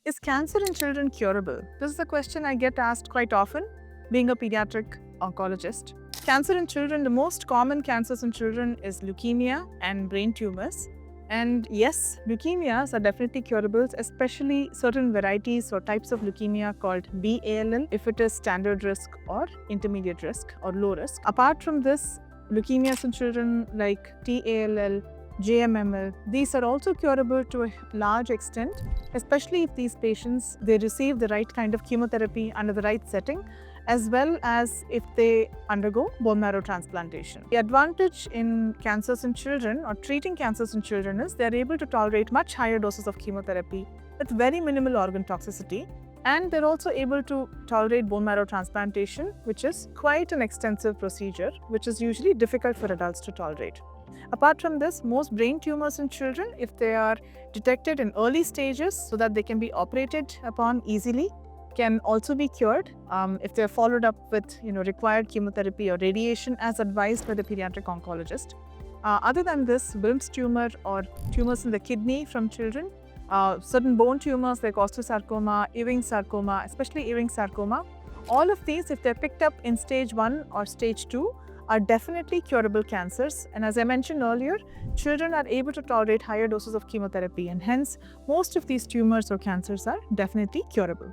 Is cancer in children curable? This is a question I get asked quite often, being a pediatric oncologist. Cancer in children, the most common cancers in children is leukemia and brain tumors. And yes, leukemias are definitely curable, especially certain varieties or types of leukemia called B-ALL, if it is standard risk or intermediate risk or low risk. Apart from this, leukemias in children like T-ALL, JMML, these are also curable to a large extent, especially if these patients they receive the right kind of chemotherapy under the right setting, as well as if they undergo bone marrow transplantation. The advantage in cancers in children or treating cancers in children is they are able to tolerate much higher doses of chemotherapy with very minimal organ toxicity, and they're also able to tolerate bone marrow transplantation, which is quite an extensive procedure, which is usually difficult for adults to tolerate. Apart from this, most brain tumors in children, if they are detected in early stages so that they can be operated upon easily, can also be cured if they're followed up with required chemotherapy or radiation as advised by the pediatric oncologist. Other than this, Wilms tumor or tumors in the kidney from children, certain bone tumors like osteosarcoma, Ewing sarcoma, especially Ewing sarcoma, all of these, if they're picked up in stage 1 or stage 2, are definitely curable cancers. And as I mentioned earlier, children are able to tolerate higher doses of chemotherapy, and hence most of these tumors or cancers are definitely curable.